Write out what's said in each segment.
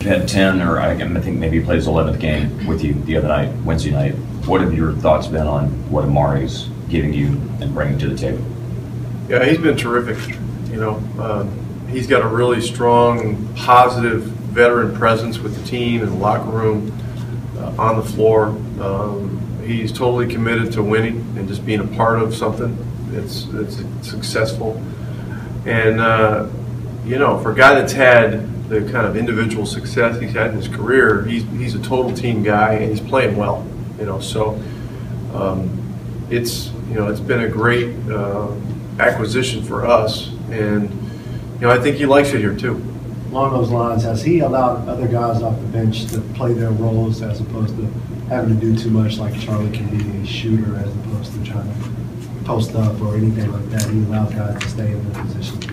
had 10, or I think maybe he played his 11th game with you the other night, Wednesday night. What have your thoughts been on what Amari's giving you and bringing to the table? Yeah, he's been terrific. You know, he's got a really strong, positive veteran presence with the team in the locker room, on the floor. He's totally committed to winning and just being a part of something that's successful. And you know, for a guy that's had the kind of individual success he's had in his career, he's a total team guy, and he's playing well. You know, so it's been a great acquisition for us, and you know, I think he likes it here too. Along those lines, has he allowed other guys off the bench to play their roles as opposed to having to do too much, like Charlie can be a shooter as opposed to trying to post up or anything like that? He allows guys to stay in their positions.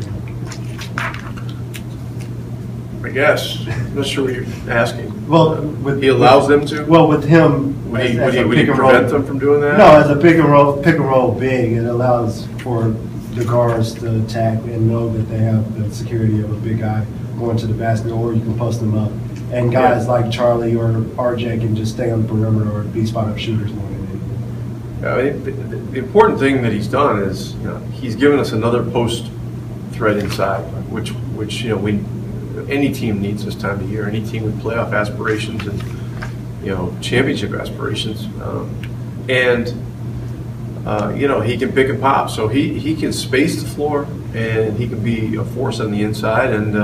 I guess. I'm not sure what you're asking. Well, he allows them to? Well, with him, would he prevent them from doing that? No, as a pick and roll big, it allows for the guards to attack and know that they have the security of a big guy going to the basket, or you can post them up. And guys like Charlie or RJ can just stay on the perimeter or be spot-up shooters more than anything. The important thing that he's done is, you know, he's given us another post threat inside, which you know, any team needs this time of year. Any team with playoff aspirations and, you know, championship aspirations, you know, he can pick and pop. So he can space the floor, and he can be a force on the inside. And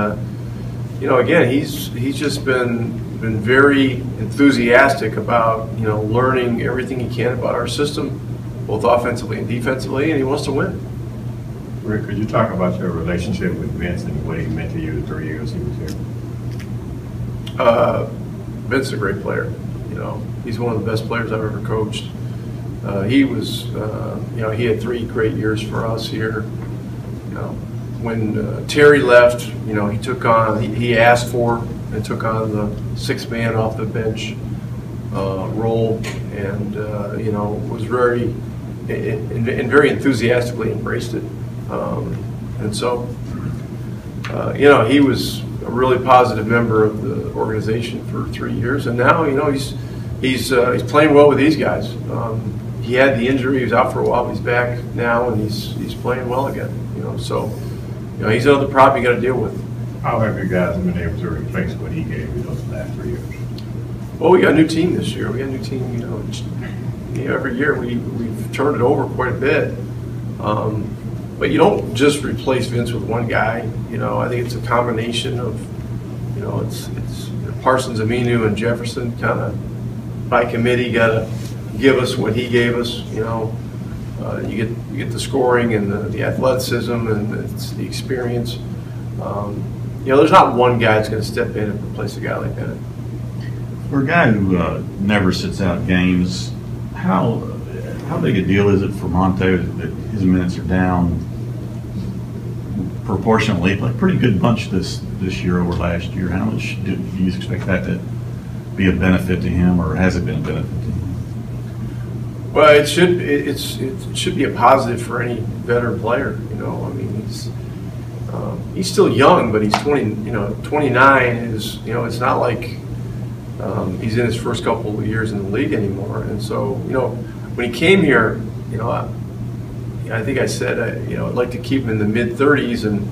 you know, again, he's just been very enthusiastic about, you know, learning everything he can about our system, both offensively and defensively, and he wants to win. Rick, could you talk about your relationship with Vince and what he meant to you the 3 years he was here? Vince is a great player. You know, he's one of the best players I've ever coached. He was, you know, he had 3 great years for us here. You know, when Terry left, you know, he took on, he asked for and took on the 6th man off the bench role, and you know, was very and very enthusiastically embraced it. And so, you know, he was a really positive member of the organization for 3 years, and now, you know, he's playing well with these guys. He had the injury; he was out for a while. But he's back now, and he's playing well again. You know, so, you know, he's another prop you got to deal with. How have you guys been able to replace what he gave you those last 3 years? Well, we got a new team this year. We got a new team. You know, every year we've turned it over quite a bit. But you don't just replace Vince with one guy. You know, I think it's a combination of, you know, it's Parsons, Aminu, and Jefferson kind of by committee got to give us what he gave us. You know, you get the scoring and the athleticism and it's the experience. You know, there's not one guy that's going to step in and replace a guy like that. For a guy who never sits out games, how big a deal is it for Monta that his minutes are down proportionately? Like pretty good bunch this year over last year. How much do you expect that to be a benefit to him, or has it been a benefit to him? Well, it should be a positive for any veteran player. You know, I mean, he's still young, but he's 29 is, you know, it's not like he's in his first couple of years in the league anymore. And so, you know, when he came here, you know, I think I said, you know, I'd like to keep him in the mid-30s, and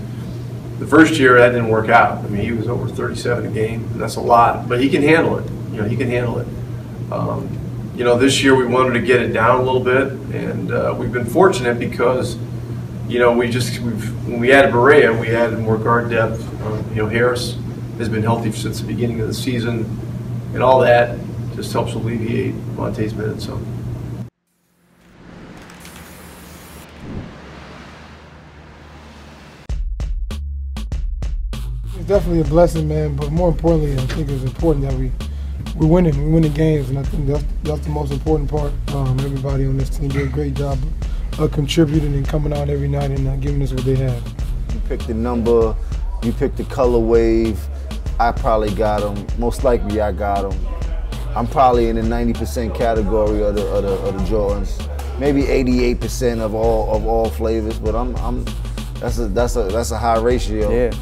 the first year that didn't work out. I mean, he was over 37 a game, and that's a lot, but he can handle it. You know, he can handle it. You know, this year we wanted to get it down a little bit, and we've been fortunate because, you know, when we added Barea, we added more guard depth. You know, Harris has been healthy since the beginning of the season, and all that just helps alleviate Monta's minutes some. It's definitely a blessing, man. But more importantly, I think it's important that we're winning. We're winning games, and I think that's the most important part. Everybody on this team did a great job of contributing and coming out every night and giving us what they have. You picked the number, you picked the color wave. I probably got them. Most likely, I got them. I'm probably in the 90% category of the Jordans. Maybe 88% of all flavors, but that's a high ratio. Yeah.